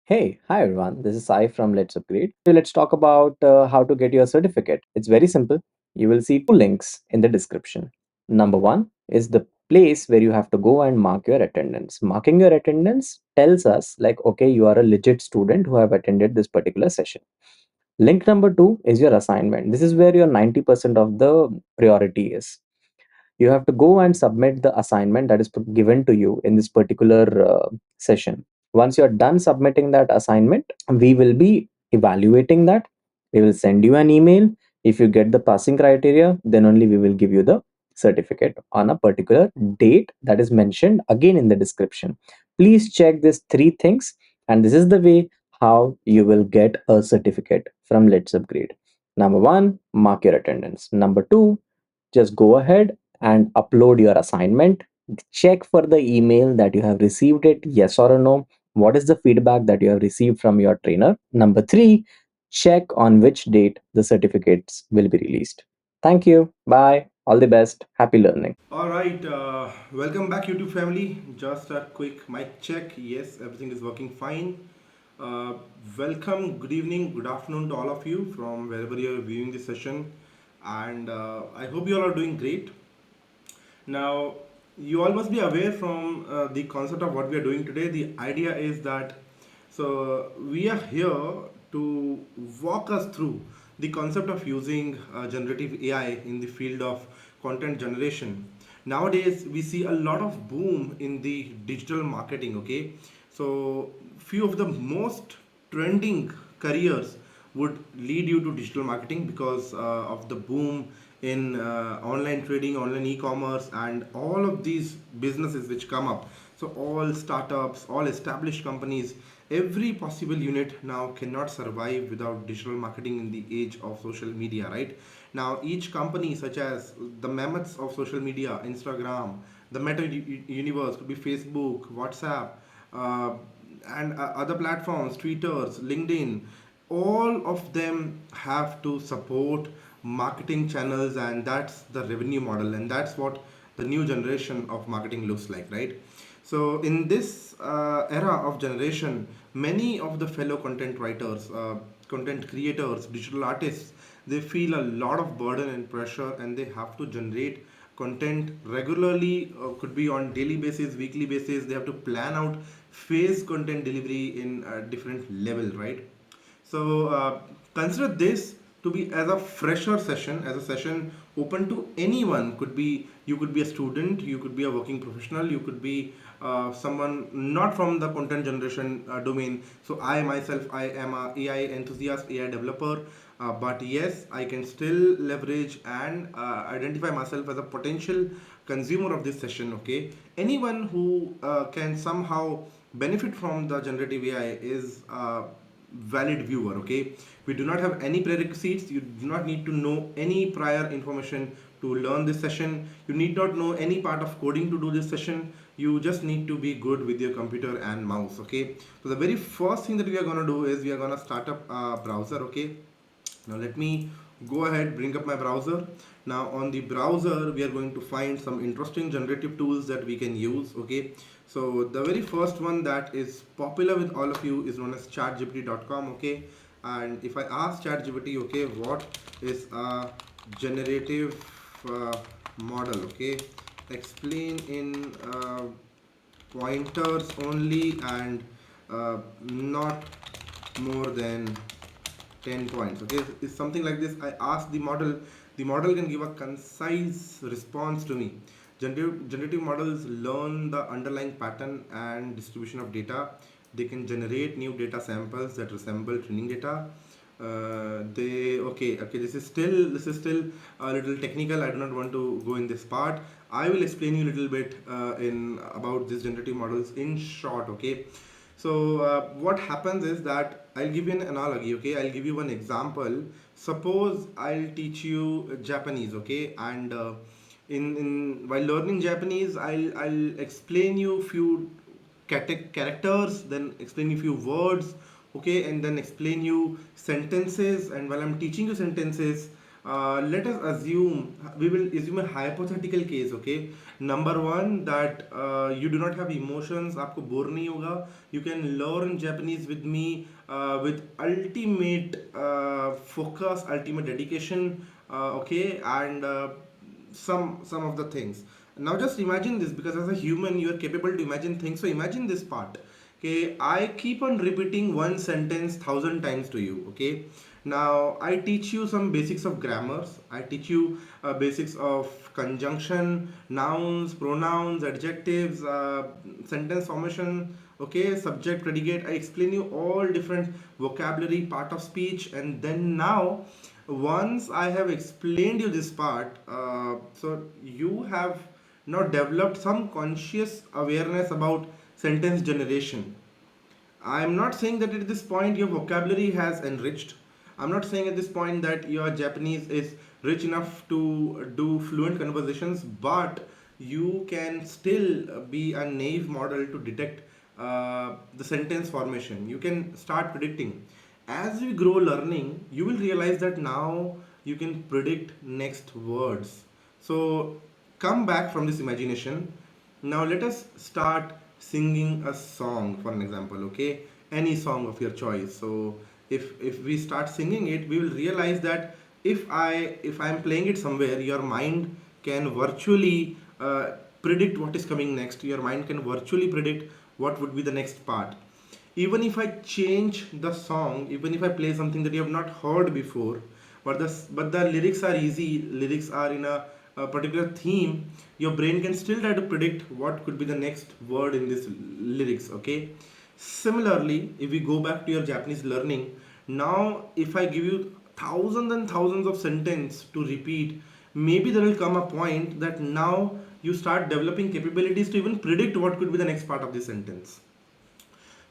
Hey, hi everyone. This is Sai from Let's Upgrade. So let's talk about how to get your certificate. It's very simple. You will see two links in the description. Number one is the place where you have to go and mark your attendance. Marking your attendance tells us, like, okay, you are a legit student who have attended this particular session. Link number two is your assignment. This is where your 90% of the priority is. You have to go and submit the assignment that is given to you in this particular session. Once you're done submitting that assignment, we will be evaluating that. We will send you an email. If you get the passing criteria, then only we will give you the certificate on a particular date that is mentioned again in the description. Please check these three things, and this is the way how you will get a certificate from Let's Upgrade. Number one, mark your attendance. Number two, just go ahead and upload your assignment. Check for the email that you have received it, yes or no. What is the feedback that you have received from your trainer? Number three, check on which date the certificates will be released. Thank you. Bye. All the best. Happy learning. All right, welcome back, YouTube family. Just a quick mic check. Yes, everything is working fine. Uh, Welcome, good evening, good afternoon to all of you from wherever you're viewing this session. And I hope you all are doing great. Now, you all must be aware from the concept of what we are doing today. The idea is that we are here to walk us through the concept of using generative AI in the field of content generation. Nowadays, we see a lot of boom in the digital marketing. Okay, so few of the most trending careers would lead you to digital marketing because of the boom in online trading, online e-commerce, and all of these businesses which come up. So all startups, all established companies, every possible unit now cannot survive without digital marketing in the age of social media, right? Now each company, such as the mammoths of social media, Instagram, the universe, could be Facebook, WhatsApp, uh, and other platforms, Twitters, LinkedIn, all of them have to support marketing channels, and that's the revenue model, and that's what the new generation of marketing looks like, right? So in this era of generation, many of the fellow content writers, content creators, digital artists, they feel a lot of burden and pressure, and they have to generate content regularly. Could be on daily basis, weekly basis. They have to plan out phase content delivery in a different level, right? So consider this to be as a fresher session, as a session open to anyone. Could be, you could be a student, you could be a working professional, you could be someone not from the content generation domain. So I myself, I am a AI enthusiast, AI developer, but yes, I can still leverage and identify myself as a potential consumer of this session. Okay, anyone who can somehow benefit from the generative AI is valid viewer. Okay, we do not have any prerequisites. You do not need to know any prior information to learn this session. You need not know any part of coding to do this session. You just need to be good with your computer and mouse. Okay, so the very first thing that we are going to do is we are going to start up a browser. Okay, now let me go ahead, bring up my browser. Now on the browser we are going to find some interesting generative tools that we can use. Okay, so the very first one that is popular with all of you is known as chatgpt.com. Okay, and if I ask ChatGPT, okay, what is a generative model, okay, explain in pointers only, and not more than 10 points. Okay, it's something like this. I ask the model can give a concise response to me. Generative models learn the underlying pattern and distribution of data. They can generate new data samples that resemble training data. They okay, this is still a little technical. I do not want to go in this part. I will explain you a little bit in about these generative models in short. Okay, so what happens is that I'll give you an analogy. Okay, I'll give you one example. Suppose I'll teach you Japanese. Okay, and in while learning Japanese, I'll explain you few characters, then explain you few words. Okay, and then explain you sentences. And while I'm teaching you sentences, Let us assume, we will assume a hypothetical case, okay? Number one, that you do not have emotions, आपको bore नहीं होगा. You can learn Japanese with me with ultimate focus, ultimate dedication, okay, and some of the things. Now just imagine this, because as a human you are capable to imagine things. So imagine this part. Okay, I keep on repeating one sentence thousand times to you. Okay, now I teach you some basics of grammars. I teach you basics of conjunction, nouns, pronouns, adjectives, sentence formation. Okay, subject, predicate. I explain you all different vocabulary, part of speech, and then now once I have explained you this part, so you have now developed some conscious awareness about sentence generation. I'm not saying that at this point your vocabulary has enriched. I'm not saying at this point that your Japanese is rich enough to do fluent conversations, but you can still be a naive model to detect the sentence formation. You can start predicting. As we grow learning, you will realize that now you can predict next words. So come back from this imagination. Now let us start singing a song, for an example, okay? Any song of your choice. So if we start singing it, we will realize that if I'm playing it somewhere, your mind can virtually predict what is coming next. Your mind can virtually predict what would be the next part. Even if I change the song, even if I play something that you have not heard before, but the lyrics are easy, lyrics are in a particular theme, your brain can still try to predict what could be the next word in this lyrics. Okay, similarly, if we go back to your Japanese learning, now if I give you thousands and thousands of sentence to repeat, maybe there will come a point that now you start developing capabilities to even predict what could be the next part of the sentence.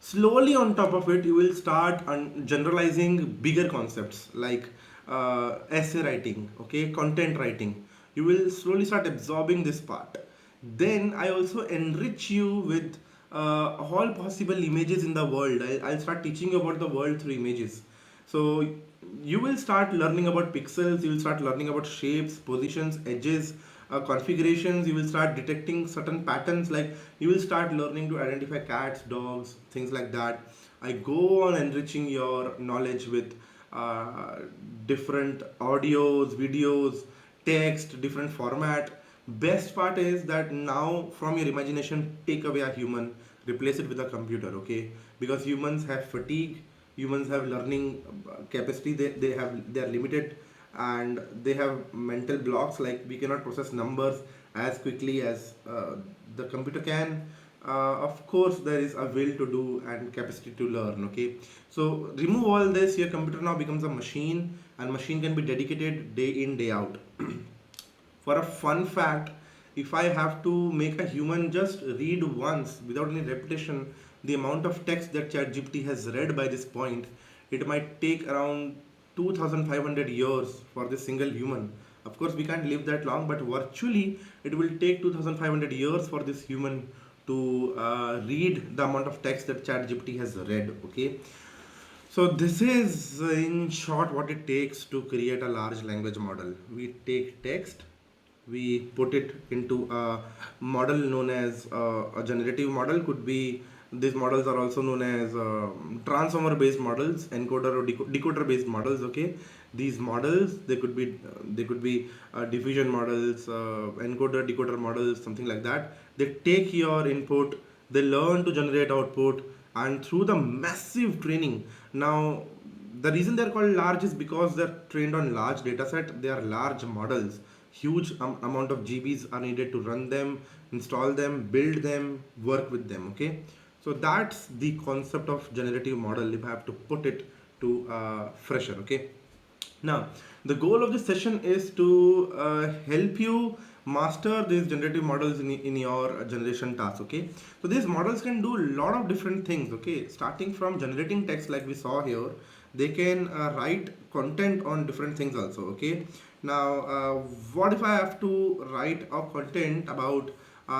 Slowly on top of it, you will start generalizing bigger concepts like essay writing, okay, content writing. You will slowly start absorbing this part. Then I also enrich you with all possible images in the world. I'll start teaching you about the world through images. So you will start learning about pixels, you will start learning about shapes, positions, edges, configurations. You will start detecting certain patterns, like you will start learning to identify cats, dogs, things like that. I go on enriching your knowledge with uh, different audios, videos, text, different format. Best part is that now from your imagination, take away a human, replace it with a computer. Okay, because humans have fatigue, humans have learning capacity, they are limited, and they have mental blocks, like we cannot process numbers as quickly as the computer can. Of course there is a will to do and capacity to learn. Okay, so remove all this, your computer now becomes a machine, and machine can be dedicated day in day out. For a fun fact, if I have to make a human just read once without any repetition, the amount of text that ChatGPT has read by this point, it might take around 2500 years for this single human. Of course, we can't live that long, but virtually it will take 2500 years for this human to read the amount of text that ChatGPT has read. Okay, so this is in short what it takes to create a large language model. We take text, we put it into a model known as a generative model. Could be, these models are also known as transformer based models, encoder or decoder based models. Okay, these models, they could be diffusion models, encoder decoder models, something like that. They take your input, they learn to generate output, and through the massive training. Now the reason they're called large is because they're trained on large data set. They are large models, huge amount of GBs are needed to run them, install them, build them, work with them. Okay, so that's the concept of generative model, if I have to put it to fresher. Okay, now, the goal of this session is to help you master these generative models in your generation task. Okay, so these models can do a lot of different things. Okay, starting from generating text, like we saw here, they can write content on different things also. Okay, now what if I have to write a content about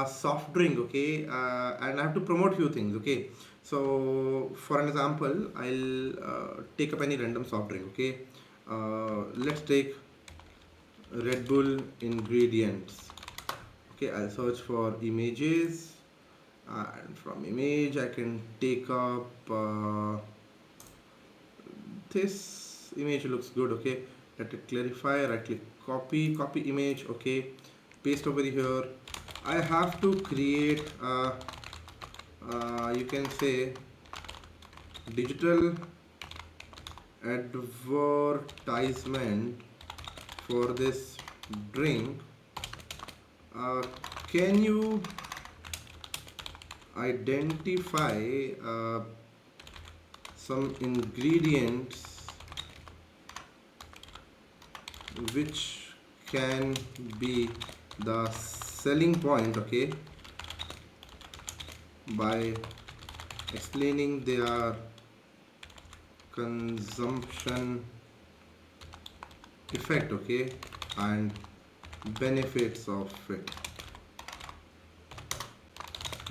soft drink? Okay, and I have to promote few things. Okay, so for an example, I'll take up any random soft drink. Okay, let's take Red Bull ingredients. Okay, I'll search for images, and from image I can take up this image looks good. Okay, let it clarify. Right click, copy image. Okay, paste over here. I have to create you can say digital advertisement for this drink. Can you identify some ingredients which can be the selling point, okay, by explaining their consumption effect, okay, and benefits of it.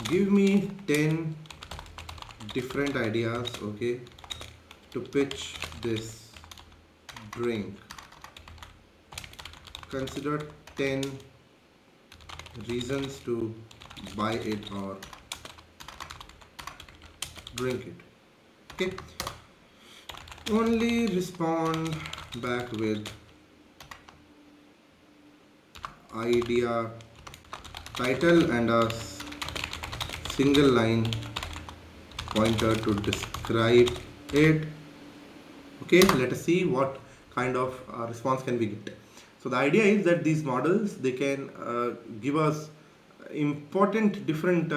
Give me 10 different ideas, okay, to pitch this drink. Consider 10 reasons to buy it or drink it. Okay, only respond back with idea, title, and a single line pointer to describe it. Okay, let us see what kind of response can we get. So the idea is that these models, they can give us important different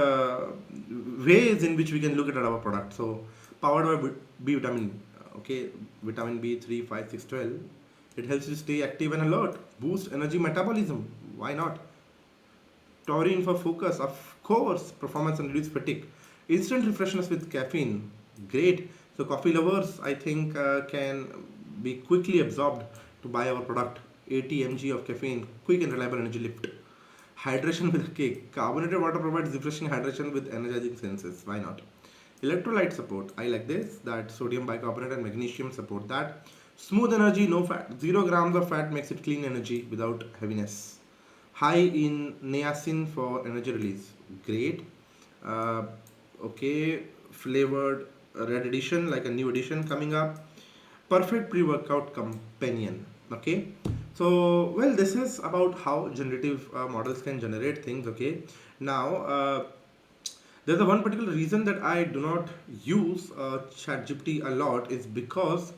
ways in which we can look at our product. So powered by B vitamin, okay, vitamin B3, 5, 6, 12. It helps you stay active and alert, boost energy metabolism. Why not? Taurine for focus, of course, performance and reduce fatigue. Instant refreshness with caffeine, great. So coffee lovers, I think, can be quickly absorbed to buy our product. 80 mg of caffeine, quick and reliable energy lift. Hydration with a cake. Carbonated water provides refreshing hydration with energizing senses. Why not? Electrolyte support. I like this. That sodium bicarbonate and magnesium support that. Smooth energy, no fat. 0 grams of fat makes it clean energy without heaviness. High in niacin for energy release. Great. Uh, okay. Flavored red edition, like a new edition coming up. Perfect pre-workout companion. Okay, so well, this is about how generative models can generate things. Okay, now there's a one particular reason that I do not use ChatGPT a lot is because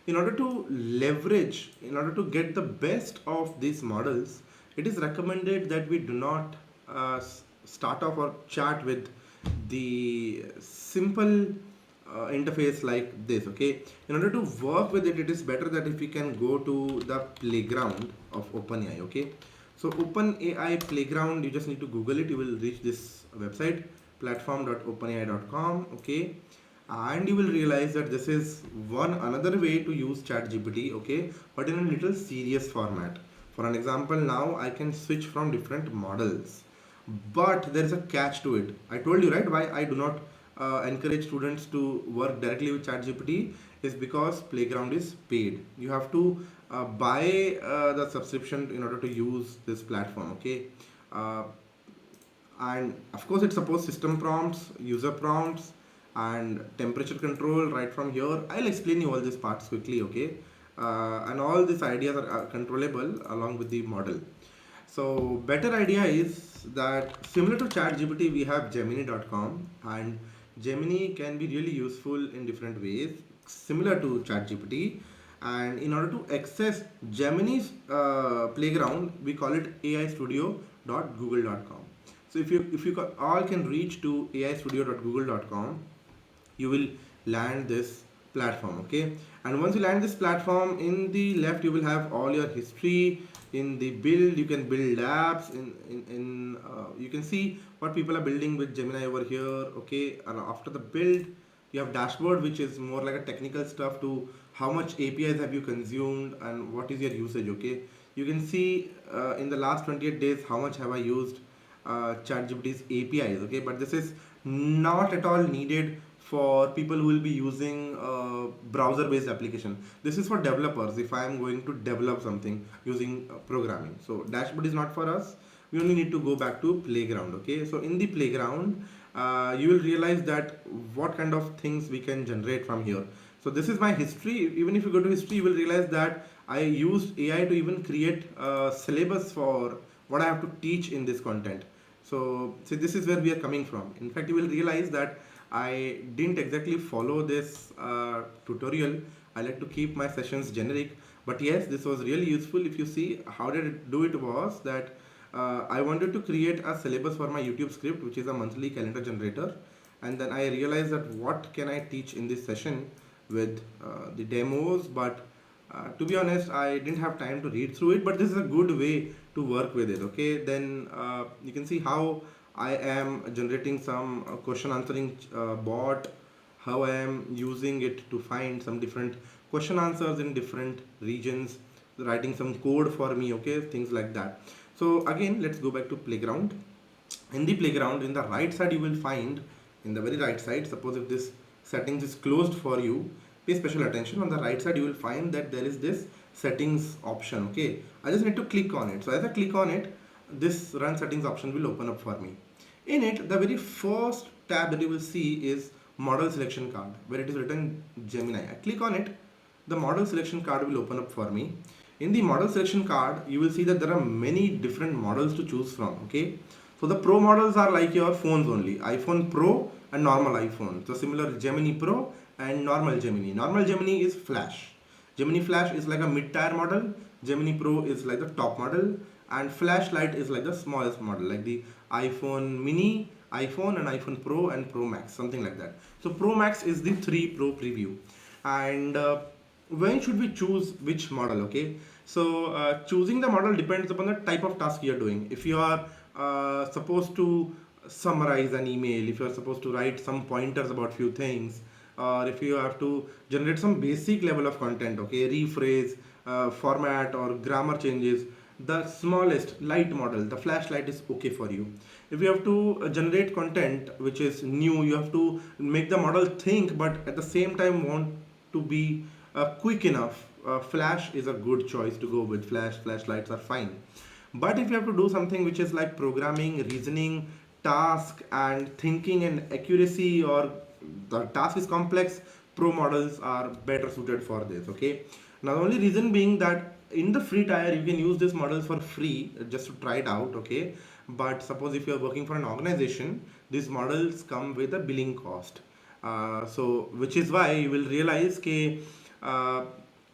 in order to leverage, in order to get the best of these models, it is recommended that we do not start off or chat with the simple interface like this. Okay, in order to work with it, it is better that if we can go to the playground of OpenAI. Okay, so OpenAI playground, you just need to Google it. You will reach this website, platform.openai.com. Okay, and you will realize that this is one another way to use ChatGPT. Okay, but in a little serious format. For an example, now I can switch from different models, but there is a catch to it. I told you, right, why I do not encourage students to work directly with ChatGPT is because playground is paid. You have to buy the subscription in order to use this platform. Okay, uh, and of course it supports system prompts, user prompts, and temperature control right from here. I'll explain you all these parts quickly. Okay, and all these ideas are controllable along with the model. So better idea is that similar to ChatGPT, we have Gemini.com, and Gemini can be really useful in different ways, similar to ChatGPT. And in order to access Gemini's playground, we call it aistudio.google.com. So if you all can reach to aistudio.google.com, you will land this platform. Okay, and once you land this platform, in the left you will have all your history. In the build, you can build apps. You can see what people are building with Gemini over here. Okay, and after the build, you have dashboard, which is more like a technical stuff to how much APIs have you consumed and what is your usage. Okay, you can see in the last 28 days how much have I used ChatGPT's APIs. Okay, but this is not at all needed for people who will be using browser based application. This is for developers if I am going to develop something using programming. So dashboard is not for us. We only need to go back to playground. Okay, so in the playground you will realize that what kind of things we can generate from here. So this is my history. Even if you go to history, you will realize that I used AI to even create a syllabus for what I have to teach in this content. So this is where we are coming from. In fact, you will realize that I didn't exactly follow this tutorial. I like to keep my sessions generic, but yes, this was really useful. If you see how did it do it was that I wanted to create a syllabus for my YouTube script, which is a monthly calendar generator, and then I realized that what can I teach in this session with the demos, but to be honest, I didn't have time to read through it, but this is a good way to work with it. Okay, then you can see how I am generating some question answering bot, how I am using it to find some different question answers in different regions, writing some code for me, okay, things like that. So again, let's go back to playground. In the playground, in the right side, you will find, in the very right side, suppose if this settings is closed for you, pay special attention. On the right side, you will find that there is this settings option. Okay, I just need to click on it. So as I click on it, this run settings option will open up for me. In it, the very first tab that you will see is model selection card, where it is written Gemini. I click on it, the model selection card will open up for me. In the model selection card, you will see that there are many different models to choose from. Okay, so the pro models are like your phones only, iPhone Pro and normal iPhone. So similar Gemini Pro and normal Gemini. Normal Gemini is Flash. Gemini Flash is like a mid-tier model. Gemini Pro is like the top model, and Flash Lite is like the smallest model, like the iPhone Mini, iPhone, and iPhone Pro and Pro Max, something like that. So Pro Max is the 3 Pro preview, and when should we choose which model? Okay, so choosing the model depends upon the type of task you are doing. If you are supposed to summarize an email, if you are supposed to write some pointers about few things, or if you have to generate some basic level of content, okay, rephrase, format or grammar changes, the smallest light model, the flashlight, is okay for you. If you have to generate content which is new, you have to make the model think but at the same time want to be quick enough, flash is a good choice to go with. Flashlights are fine. But if you have to do something which is like programming, reasoning, task and thinking and accuracy, or the task is complex, pro models are better suited for this. Okay, now the only reason being that in the free tier you can use these models for free just to try it out. Okay, but suppose if you are working for an organization, these models come with a billing cost. So which is why you will realize that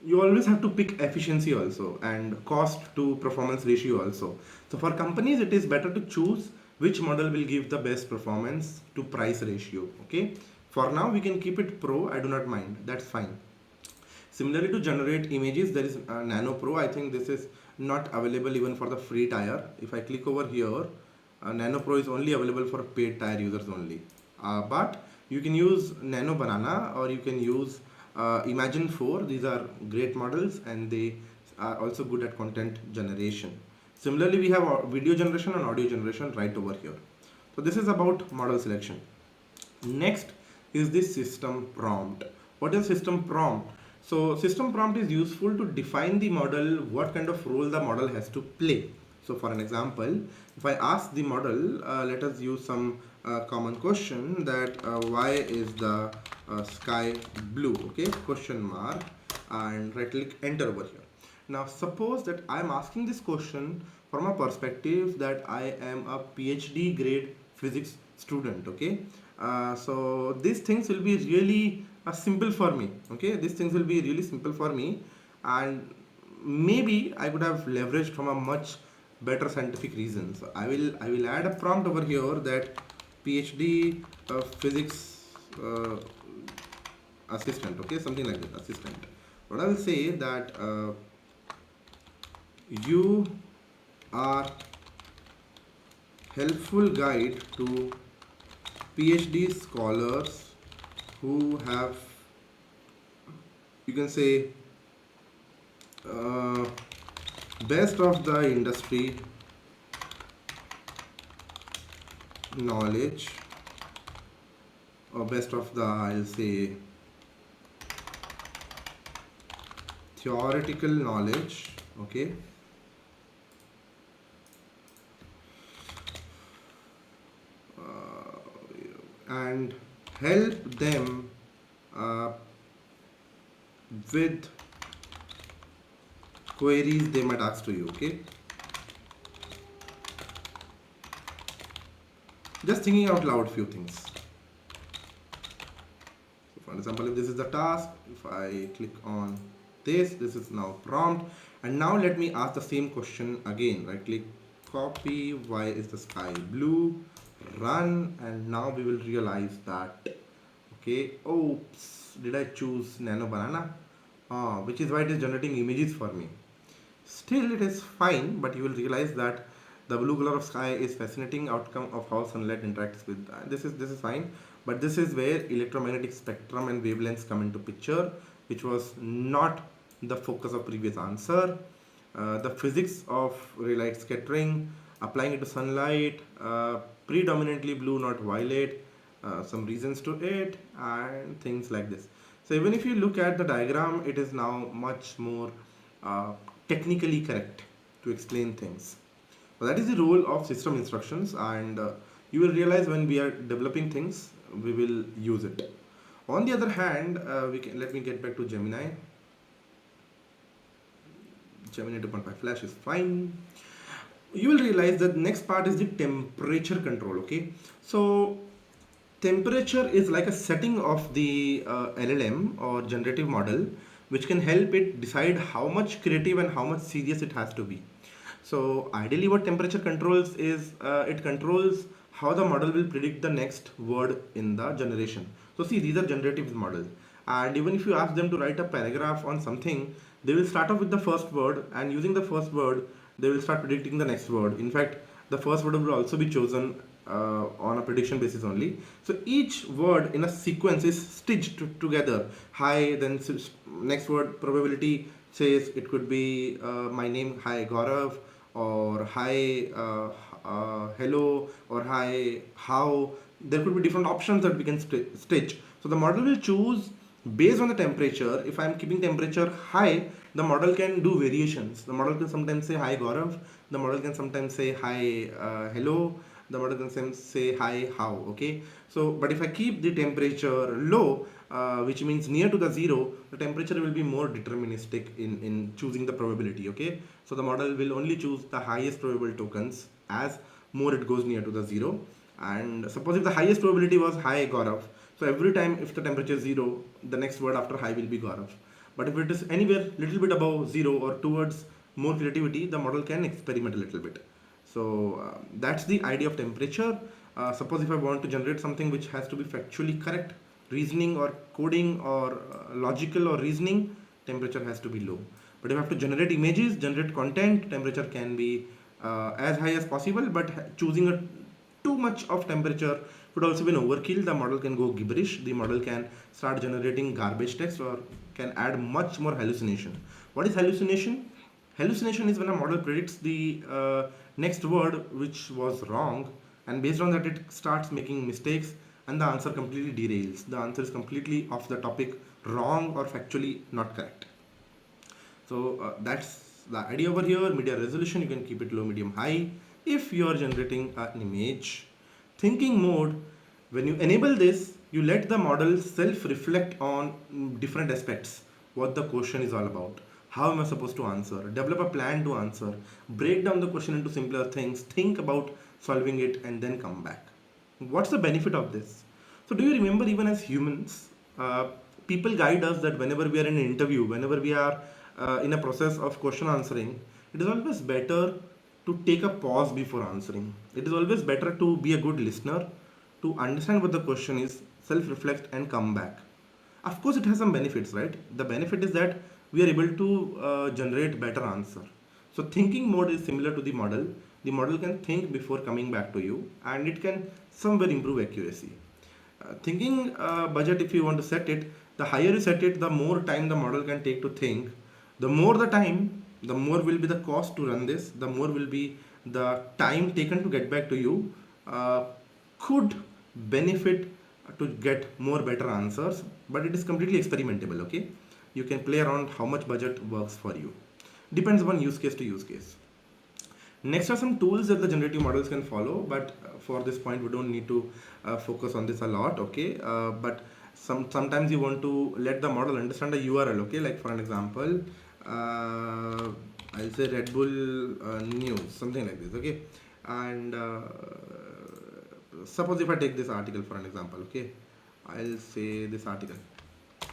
you always have to pick efficiency also and cost to performance ratio also. So for companies, it is better to choose which model will give the best performance to price ratio. Okay, for now we can keep it pro, I do not mind, that's fine. Similarly, to generate images, there is Nano Pro. I think this is not available even for the free tier. If I click over here, Nano Pro is only available for paid tier users only. But you can use Nano Banana or you can use Imagine 4. These are great models and they are also good at content generation. Similarly, we have video generation and audio generation right over here. So this is about model selection. Next is the system prompt. What is system prompt? So system prompt is useful to define the model, what kind of role the model has to play. So for an example, if I ask the model, let us use some common question that why is the sky blue? Okay, question mark, and right click enter over here. Now suppose that I am asking this question from a perspective that I am a PhD grade physics student. Okay, so these things will be really simple for me. Okay, these things will be really simple for me, and maybe I could have leveraged from a much better scientific reason. So I will add a prompt over here that PhD physics assistant. Okay, something like that, assistant. What I will say that you are helpful guide to PhD scholars who have, you can say, uh, best of the industry knowledge or best of the, I'll say, theoretical knowledge, okay, and help them uh, with queries they might ask to you, okay. Just thinking out loud few things. So for example, if this is the task, if I click on this is now prompt, and now let me ask the same question again. Right click, copy, why is the sky blue, run, and now we will realize that, okay, oops, did I choose nano banana, which is why it is generating images for me. Still, it is fine, but you will realize that the blue color of sky is fascinating outcome of how sunlight interacts with. This is fine, but this is where electromagnetic spectrum and wavelengths come into picture, which was not the focus of previous answer. The physics of ray light scattering, applying it to sunlight, predominantly blue, not violet, some reasons to it, and things like this. So even if you look at the diagram, it is now much more uh, technically correct to explain things. So that is the role of system instructions, and you will realize when we are developing things, we will use it. On the other hand, we can let me get back to Gemini. Gemini 2.5 Flash is fine. You will realize that next part is the temperature control. Okay, so temperature is like a setting of the LLM or generative model, which can help it decide how much creative and how much serious it has to be. So ideally what temperature controls is it controls how the model will predict the next word in the generation. So see, these are generative models, and even if you ask them to write a paragraph on something, they will start off with the first word, and using the first word they will start predicting the next word. In fact, the first word will also be chosen on a prediction basis only. So each word in a sequence is stitched together. Hi, then next word probability says it could be my name, hi Gaurav, or hi hello, or hi how. There could be different options that we can stitch. So the model will choose based on the temperature. If I'm keeping temperature high, the model can do variations. The model can sometimes say hi Gaurav, the model can sometimes say hi hello, the model can sometimes say hi how. Okay, so but if I keep the temperature low, which means near to the zero, the temperature will be more deterministic in choosing the probability. Okay, so the model will only choose the highest probable tokens as more it goes near to the zero. And suppose if the highest probability was high Gaurav, so every time if the temperature is zero, the next word after high will be Gaurav. But if it is anywhere little bit above zero or towards more creativity, the model can experiment a little bit. So that's the idea of temperature. Suppose if I want to generate something which has to be factually correct, reasoning or coding or logical or reasoning, temperature has to be low. But if I have to generate images, generate content, temperature can be as high as possible. But choosing a too much of temperature could also be an overkill. The model can go gibberish. The model can start generating garbage text or can add much more hallucination. What is hallucination? Hallucination is when a model predicts the next word which was wrong, and based on that it starts making mistakes, and the answer completely derails. The answer is completely off the topic, wrong or factually not correct. So that's the idea over here. Media resolution, you can keep it low, medium, high. If you are generating an image, thinking mode, when you enable this, you let the model self-reflect on different aspects. What the question is all about. How am I supposed to answer? Develop a plan to answer. Break down the question into simpler things. Think about solving it and then come back. What's the benefit of this? So, do you remember, even as humans, people guide us that whenever we are in an interview, whenever we are in a process of question answering, it is always better to take a pause before answering. It is always better to be a good listener, to understand what the question is, self reflect, and come back. Of course, it has some benefits, right? The benefit is that we are able to generate better answer. So thinking mode is similar to the model. The model can think before coming back to you, and it can somewhere improve accuracy. Thinking budget, if you want to set it, the higher you set it, the more time the model can take to think. The more the time, the more will be the cost to run this, the more will be the time taken to get back to you. Could benefit to get more better answers, but it is completely experimentable. Okay, you can play around how much budget works for you, depends upon use case to use case. Next are some tools that the generative models can follow, but for this point we don't need to focus on this a lot. Okay, but sometimes you want to let the model understand a URL. Okay, like for an example, I'll say Red Bull news, something like this. Okay, and suppose if I take this article for an example. Okay, I'll say this article,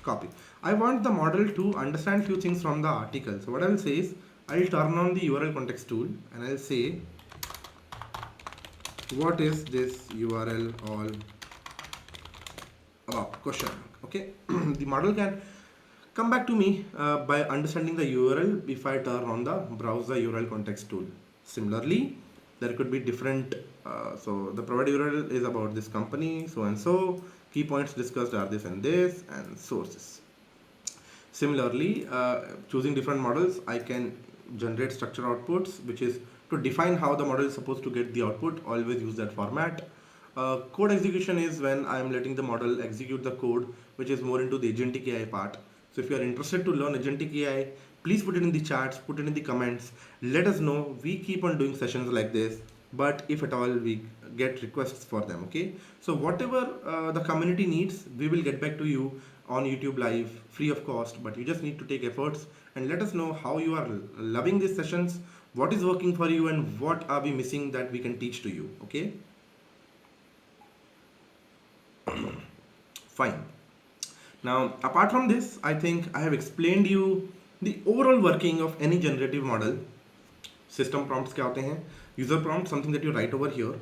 copy. I want the model to understand few things from the article. So what I will say is I'll turn on the URL context tool and I'll say what is this URL all about, question. Okay, the model can come back to me by understanding the URL if I turn on the browse the URL context tool. Similarly, there could be different, so the provided URL is about this company, so and so, key points discussed are this and this, and sources. Similarly, choosing different models, I can generate structure outputs, which is to define how the model is supposed to get the output. Always use that format. Code execution is when I'm letting the model execute the code, which is more into the agentic AI part. So if you are interested to learn agentic AI, please put it in the chats, put it in the comments. Let us know. We keep on doing sessions like this, but if at all we get requests for them. Okay, so whatever the community needs, we will get back to you on YouTube live free of cost, but you just need to take efforts and let us know how you are loving these sessions, what is working for you, and what are we missing that we can teach to you. Okay, fine. Now, apart from this, I think I have explained you the overall working of any generative model. System prompts क्या होते हैं? User prompt, something that you write over here.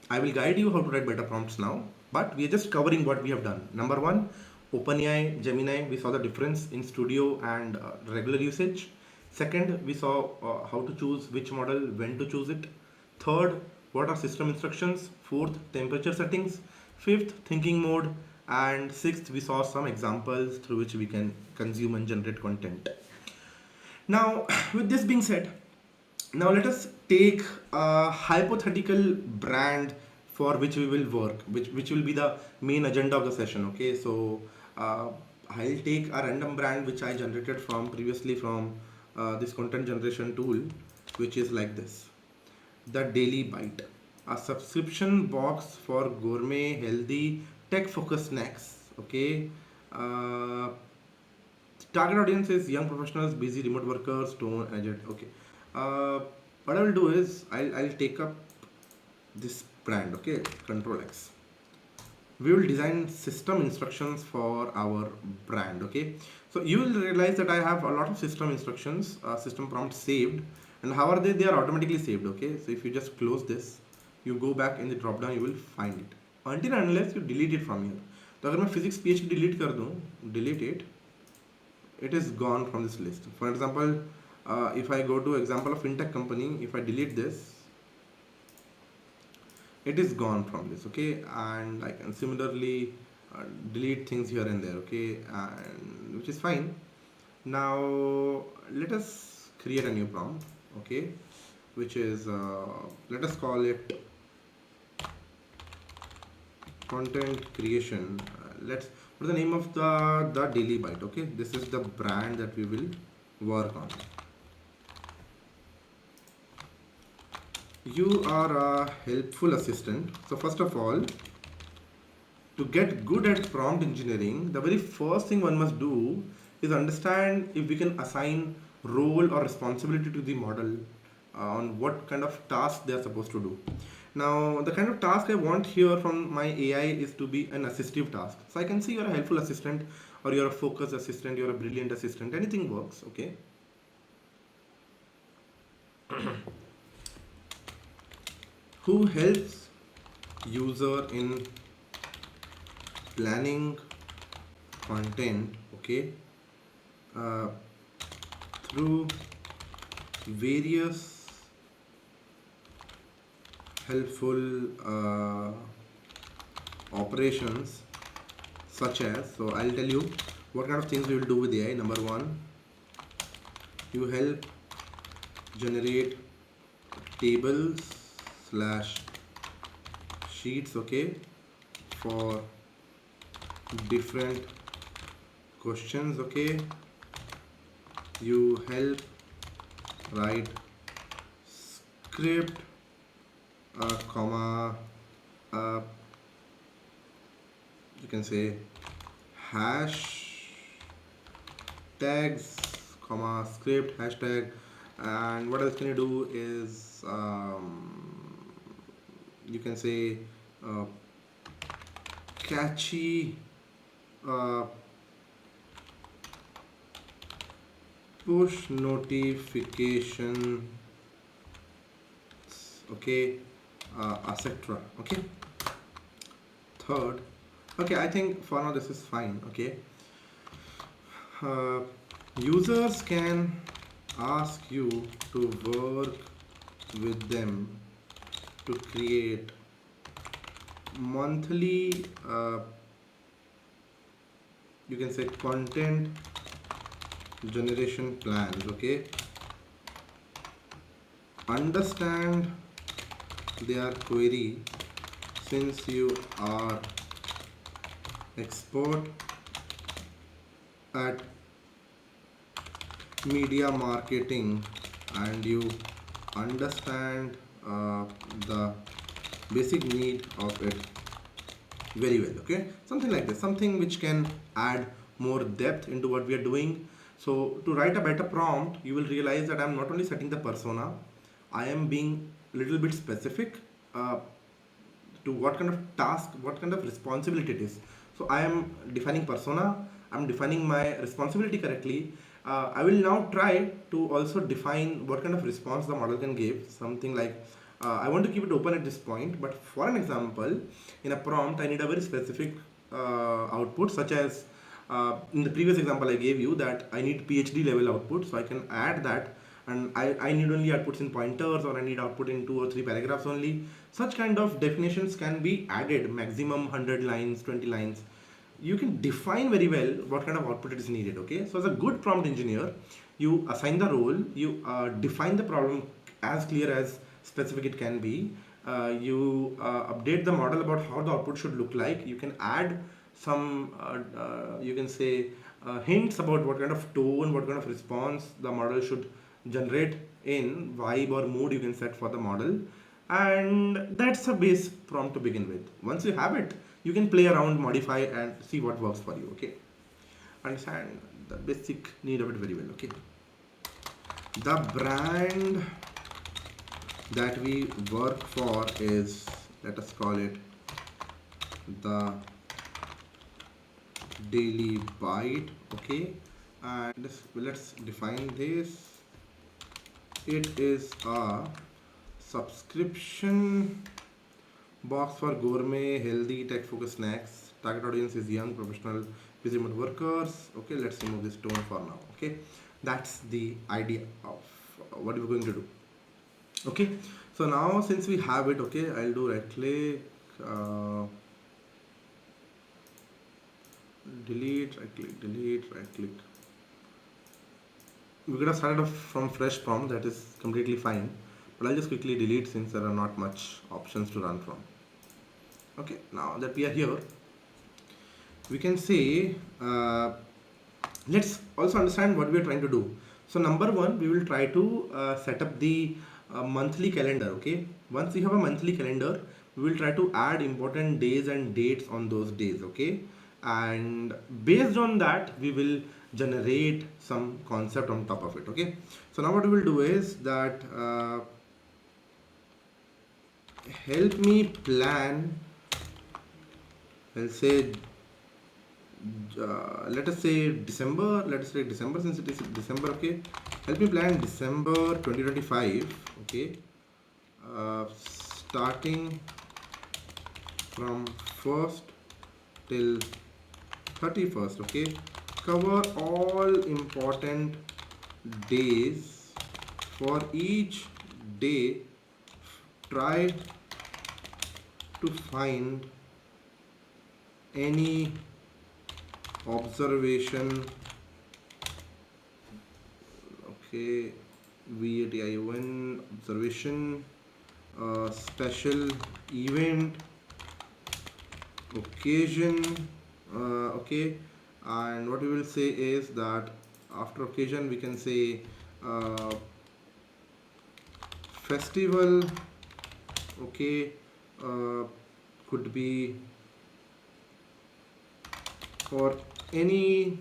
I will guide you how to write better prompts now, but we are just covering what we have done. Number one, OpenAI, Gemini, we saw the difference in studio and regular usage. Second, we saw how to choose which model, when to choose it. Third, what are system instructions. Fourth, temperature settings. Fifth, thinking mode. And sixth, we saw some examples through which we can consume and generate content. Now, with this being said, now let us take a hypothetical brand for which we will work, which will be the main agenda of the session. Okay, so I'll take a random brand which I generated from previously from this content generation tool, which is like this: the Daily Bite, a subscription box for gourmet, healthy, tech-focused snacks. Okay, uh, target audience is young professionals, busy remote workers, tone, agent. Okay. Uh, what I will do is I'll take up this brand. Okay, Control X. We will design system instructions for our brand. Okay, so you will realize that I have a lot of system instructions, system prompts saved. And how are they? They are automatically saved. Okay, so if you just close this, you go back in the drop down, you will find it until and unless you delete it from here. तो अगर मैं physics PhD delete कर दूँ, delete it, it is gone from this list. For example, if I go to example of fintech company, if I delete this, it is gone from this. Okay, and I can similarly delete things here and there. Okay, and which is fine. Now let us create a new prompt. Okay, which is let us call it content creation. Let's put the name of the Daily Bite. Okay, this is the brand that we will work on. You are a helpful assistant. So first of all, to get good at prompt engineering, the very first thing one must do is understand if we can assign role or responsibility to the model on what kind of task they are supposed to do. Now, the kind of task I want here from my AI is to be an assistive task. So I can see you're a helpful assistant, or you're a focused assistant, you're a brilliant assistant, anything works. Okay. Who helps user in planning content, okay, uh, through various helpful operations, such as, so I'll tell you what kind of things we will do with AI. Number one, you help generate tables slash sheets, okay, for different questions. Okay, you help write script, comma, uh, you can say hash tags, comma, script, hashtag, and what else can you do is you can say uh, catchy uh, push notification, okay, etc. Okay, third, okay, I think for now this is fine. Okay, uh, users can ask you to work with them to create monthly you can say content generation plans. Okay, understand their query since you are expert at media marketing and you understand the basic need of it very well. Okay, something like this, something which can add more depth into what we are doing. So to write a better prompt, you will realize that I'm not only setting the persona, I am being a little bit specific uh, to what kind of task, what kind of responsibility it is. So I am defining persona, I'm defining my responsibility correctly. I will now try to also define what kind of response the model can give, something like I want to keep it open at this point, but for an example, in a prompt I need a very specific output, such as in the previous example I gave you, that I need PhD level output, so I can add that, and I need only outputs in pointers, or I need output in 2 or 3 paragraphs only. Such kind of definitions can be added, maximum 100 lines, 20 lines. You can define very well what kind of output it is needed. Okay, so as a good prompt engineer, you assign the role, you define the problem as clear as specific it can be. You update the model about how the output should look like. You can add some you can say hints about what kind of tone, what kind of response the model should generate, in vibe or mood you can set for the model. And that's a base prompt to begin with. Once you have it, you can play around, modify, and see what works for you. Okay, understand the basic need of it very well. Okay, the brand that we work for is, let us call it, the daily bite. Okay, and let's define this. It is a subscription box for gourmet, healthy, tech focused snacks. Target audience is young, professional, busy remote workers. Okay, let's remove this tone for now. Okay, that's the idea of what we're going to do. Okay, so now since we have it, okay, I'll do right click, delete, right click, delete, right click. We could have started off from fresh prompt, that is completely fine, but I'll just quickly delete since there are not much options to run from. Okay, now that we are here, we can say let's also understand what we are trying to do. So number one, we will try to set up the monthly calendar. Okay, once we have a monthly calendar, we will try to add important days and dates on those days. Okay, and based on that we will generate some concept on top of it. Okay, so now what we will do is that help me plan, I'll say let us say December. Let us say December, since it is December. Okay, help me plan December 2025. Okay, starting from 1st till 31st. Okay, cover all important days. For each day, try to find any observation, okay, VATION, observation, special event, occasion, Okay, and what we will say is that after occasion we can say uh, festival. Okay, uh, could be for any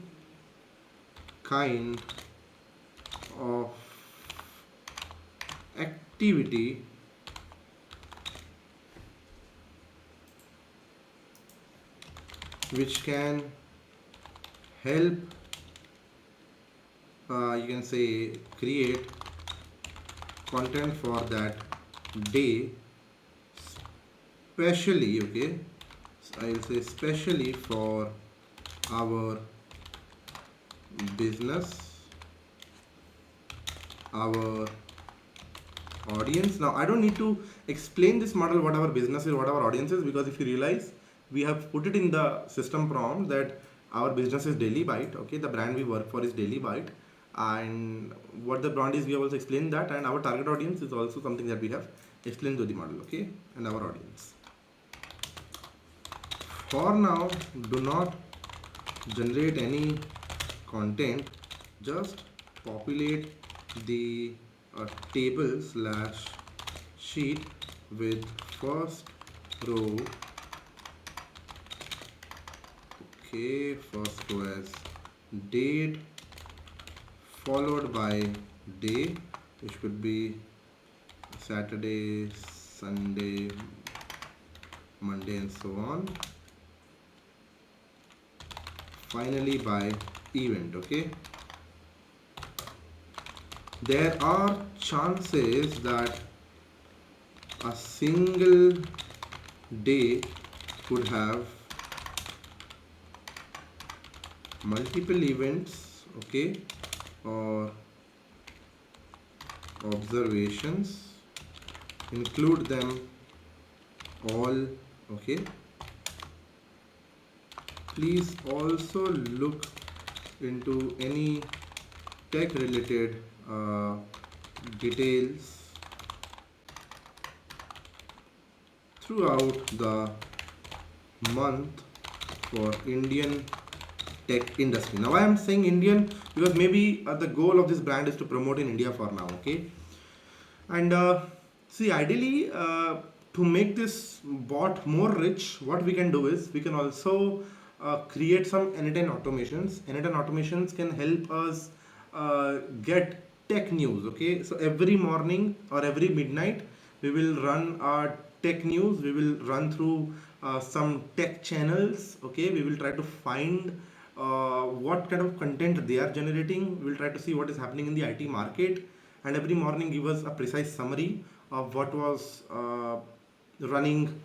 kind of activity which can help, you can say, create content for that day, especially, okay, I'll say especially for our business, our audience. Now I don't need to explain this model what our business is, what our audience is, because if you realize we have put it in the system prompt that our business is Daily Bite. Okay, the brand we work for is Daily Bite, and what the brand is we have also explained that, and our target audience is also something that we have explained to the model. Okay, and our audience. For now, do not generate any content, just populate the table slash sheet with first row. Okay, first row as date followed by day, which could be Saturday, Sunday, Monday, and so on. Finally by event. Okay, there are chances that a single day could have multiple events, okay, or observations, include them all. Okay, please also look into any tech related details throughout the month for Indian tech industry. Now I am saying Indian because maybe the goal of this brand is to promote in India for now. Okay, and see, ideally, to make this bot more rich, what we can do is we can also create some anytime automations. Anytime automations can help us get tech news. Okay, so every morning or every midnight, we will run our tech news. We will run through some tech channels. Okay, we will try to find what kind of content they are generating. We'll try to see what is happening in the IT market, and every morning give us a precise summary of what was running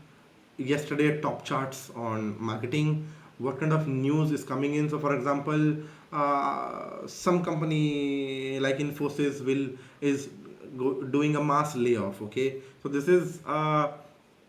yesterday top charts on marketing, what kind of news is coming in. So for example, some company like Infosys will is doing a mass layoff. Okay, so this is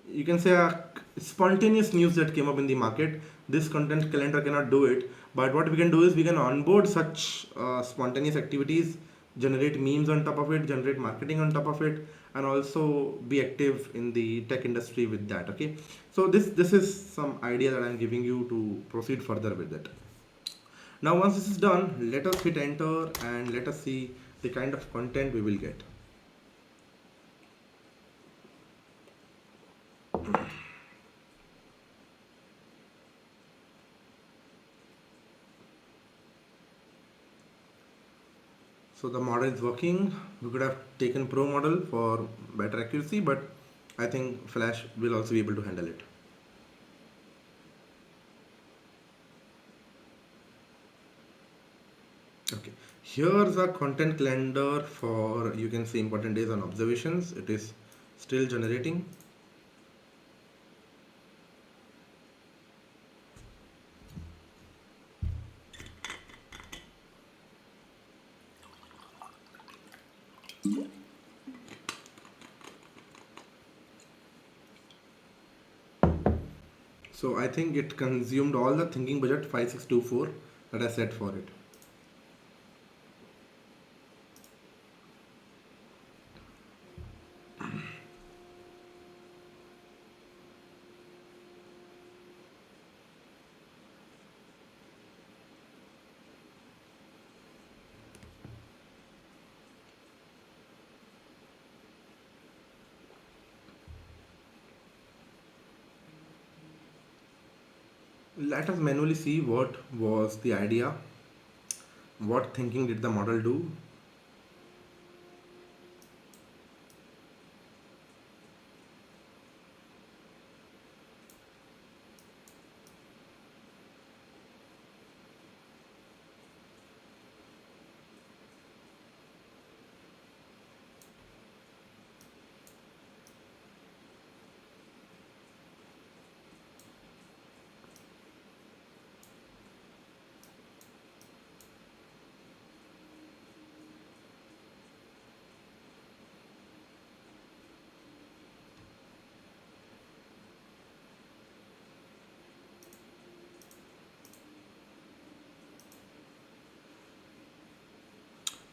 you can say a spontaneous news that came up in the market. This content calendar cannot do it, but what we can do is we can onboard such spontaneous activities, generate memes on top of it, generate marketing on top of it, and also be active in the tech industry with that. Okay, so this is some idea that I'm giving you to proceed further with it. Now once this is done, let us hit enter and let us see the kind of content we will get. So the model is working. We could have taken Pro model for better accuracy, but I think Flash will also be able to handle it. Okay, here's a content calendar for, you can see, important days and observations. It is still generating. So I think it consumed all the thinking budget 5624 that I set for it. Let us manually see what was the idea, what thinking did the model do.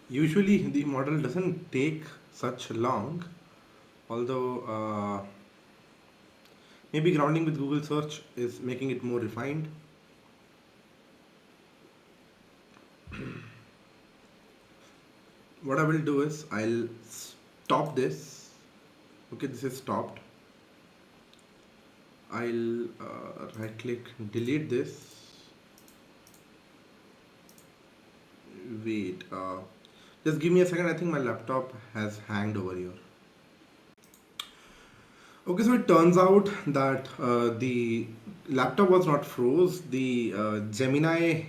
Usually, the model doesn't take such long, although maybe grounding with Google search is making it more refined. What I will do is I'll stop this. Okay, this is stopped. I'll right click, delete this. Wait, just give me a second. I think my laptop has hanged over here. Okay, so it turns out that the laptop was not froze. The Gemini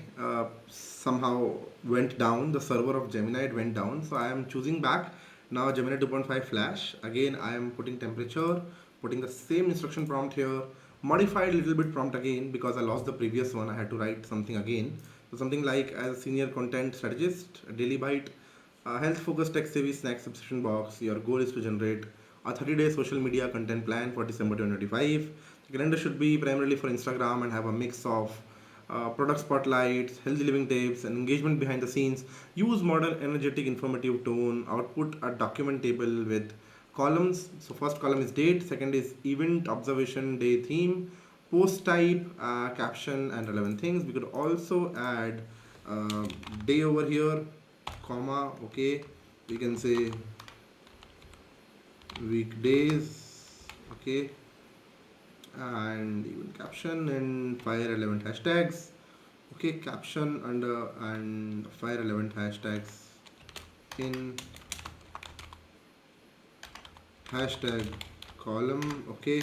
somehow went down. The server of Gemini it went down. So I am choosing back now Gemini 2.5 Flash. Again, I am putting temperature, putting the same instruction prompt here, modified little bit prompt again because I lost the previous one. I had to write something again. So something like as a senior content strategist, a daily bite, a health focused tech savvy snack subscription box. Your goal is to generate a 30-day social media content plan for December 2025. The calendar should be primarily for Instagram and have a mix of product spotlights, healthy living tips, and engagement behind the scenes. Use modern, energetic, informative tone. Output a document table with columns. So first column is date, second is event, observation, day, theme, post type, caption, and relevant things. We could also add uh, day over here, comma. Okay, we can say weekdays. Okay, and even caption and fire relevant hashtags. Okay, caption under and fire relevant hashtags in hashtag column. Okay,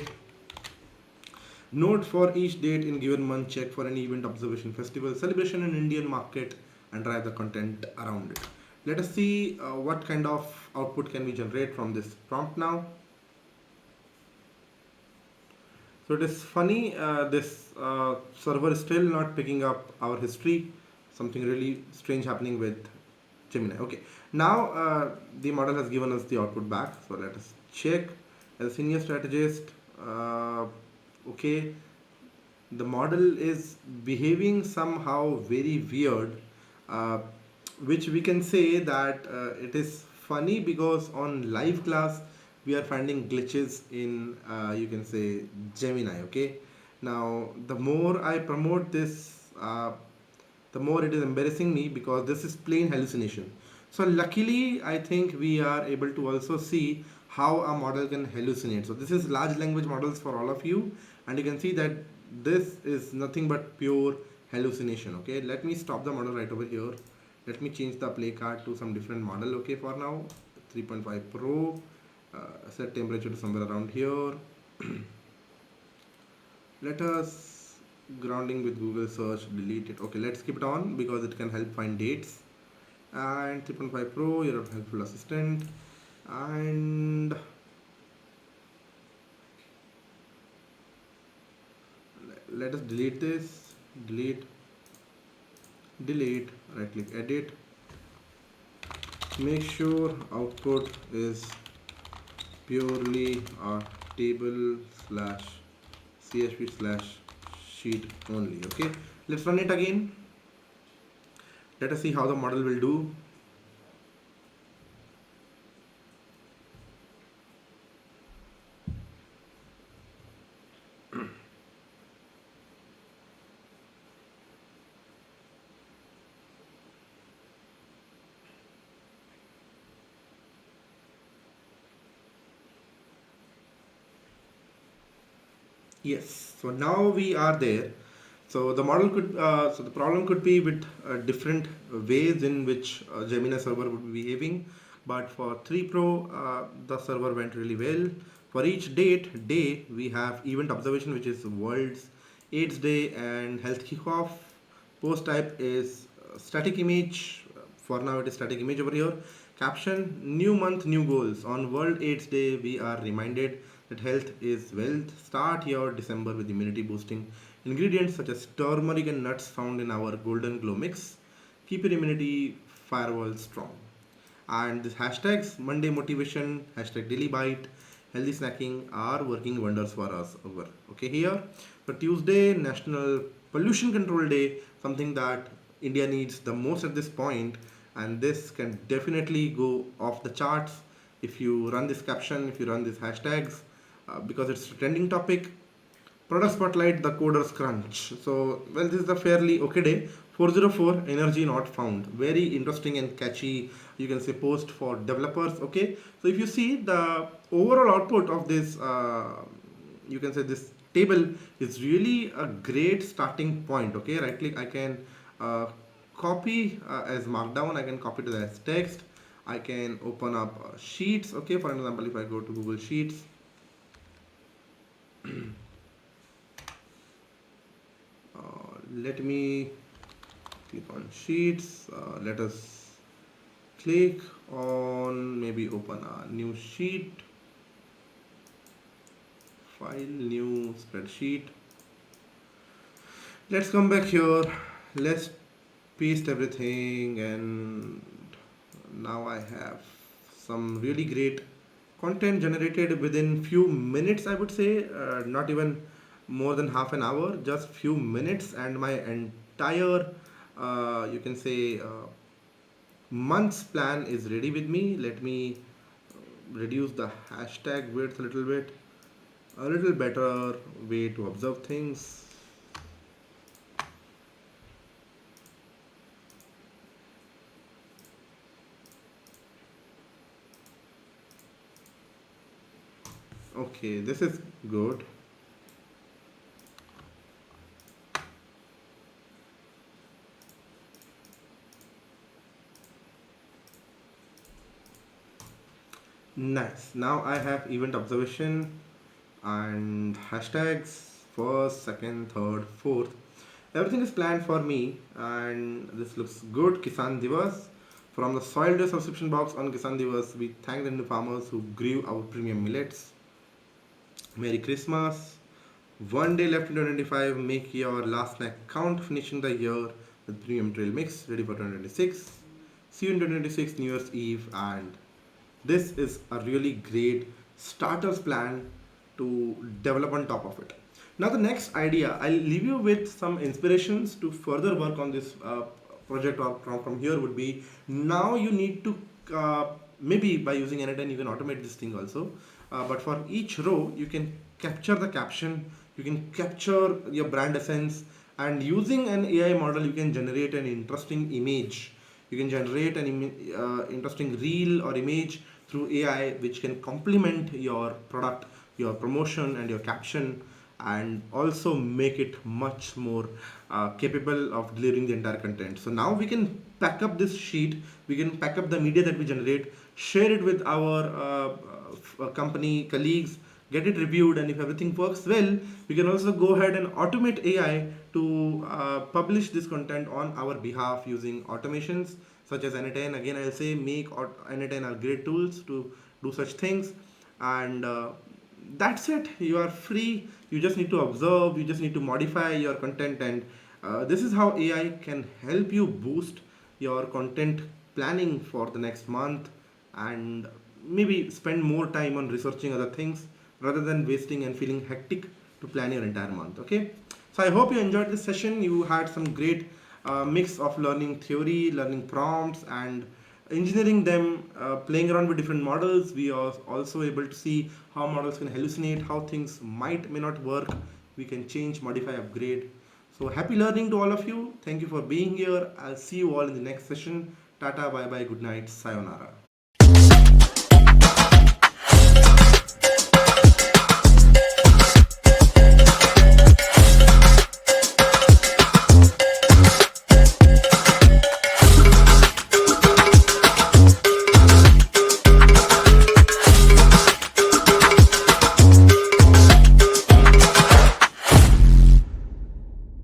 note for each date in given month, check for any event, observation, festival, celebration in Indian market, and drive the content around it. Let us see what kind of output can we generate from this prompt now. So it is funny, this server is still not picking up our history. Something really strange happening with Gemini. Okay, now the model has given us the output back. So let us check. As a senior strategist, uh, okay, the model is behaving somehow very weird, uh, which we can say that it is funny because on live class we are finding glitches in you can say Gemini. Okay, now the more I promote this, the more it is embarrassing me because this is plain hallucination. So luckily, I think we are able to also see how a model can hallucinate. So this is large language models for all of you, and you can see that this is nothing but pure hallucination. Okay, let me stop the model right over here. Let me change the play card to some different model. Okay, for now, 3.5 Pro. Set temperature to somewhere around here. Let us grounding with Google search, delete it. Okay, let's keep it on because it can help find dates. And 3.5 Pro, you're a helpful assistant. And let us delete this. Delete, delete, right click, edit. Make sure output is purely a table slash CSV slash sheet only. Okay, let's run it again. Let us see how the model will do. Yes, so now we are there. So the problem could be with different ways in which Gemini server would be behaving. But for 3 Pro, the server went really well. For each day we have event observation, which is world's AIDS day and health kickoff. Post type is static image. For now, it is static image over here. Caption: New month, new goals. On World AIDS Day, we are reminded that health is wealth. Start your December with immunity boosting ingredients such as turmeric and nuts found in our Golden Glow mix. Keep your immunity firewall strong. And these hashtags, Monday motivation, hashtag daily bite, healthy snacking are working wonders for us over. Okay, here for Tuesday, National Pollution Control Day, something that India needs the most at this point, and this can definitely go off the charts if you run this caption, if you run these hashtags, because it's a trending topic. Product spotlight, the coders crunch. So, well, this is a fairly okay day. 404 energy not found. Very interesting and catchy, you can say, post for developers. Okay, so if you see the overall output of this, you can say this table is really a great starting point. Okay, right click, I can uh, copy as markdown, I can copy to as text, I can open up sheets. Okay, for example, if I go to Google Sheets, let me click on sheets. Let us click on maybe open a new sheet file, new spreadsheet. Let's come back here. Let's paste everything, and now I have some really great content generated within few minutes, I would say, not even more than half an hour, just few minutes, and my entire you can say month's plan is ready with me. Let me reduce the hashtag width a little bit. A little better way to observe things. Okay, this is good. Nice. Now I have event observation and hashtags first, second, third, fourth. Everything is planned for me, and this looks good. Kisan Divas. From the soil day subscription box on Kisan Divas, we thank the Indian farmers who grew our premium millets. Merry Christmas. One day left in 2025. Make your last snack count, finishing the year with premium trail mix ready for 2026. See you in 2026 New Year's Eve, and this is a really great starters plan to develop on top of it. Now, the next idea, I'll leave you with some inspirations to further work on this project or from here would be now you need to maybe by using N10 you can automate this thing also. But for each row, you can capture the caption, you can capture your brand essence, and using an AI model, you can generate an interesting image. You can generate an interesting reel or image through AI, which can complement your product, your promotion, and your caption, and also make it much more capable of delivering the entire content. So now we can pack up this sheet, we can pack up the media that we generate, share it with our company colleagues, get it reviewed, and if everything works well, we can also go ahead and automate AI to publish this content on our behalf using automations such as N10. Again, I'll say make N10 are great tools to do such things, and that's it. You are free. You just need to observe, you just need to modify your content, and this is how AI can help you boost your content planning for the next month, and maybe spend more time on researching other things rather than wasting and feeling hectic to plan your entire month. Okay, so I hope you enjoyed this session. You had some great mix of learning theory, learning prompts, and engineering them, playing around with different models. We are also able to see how models can hallucinate, how things might may not work. We can change, modify, upgrade. So happy learning to all of you. Thank you for being here. I'll see you all in the next session. Tata, bye bye, good night, sayonara.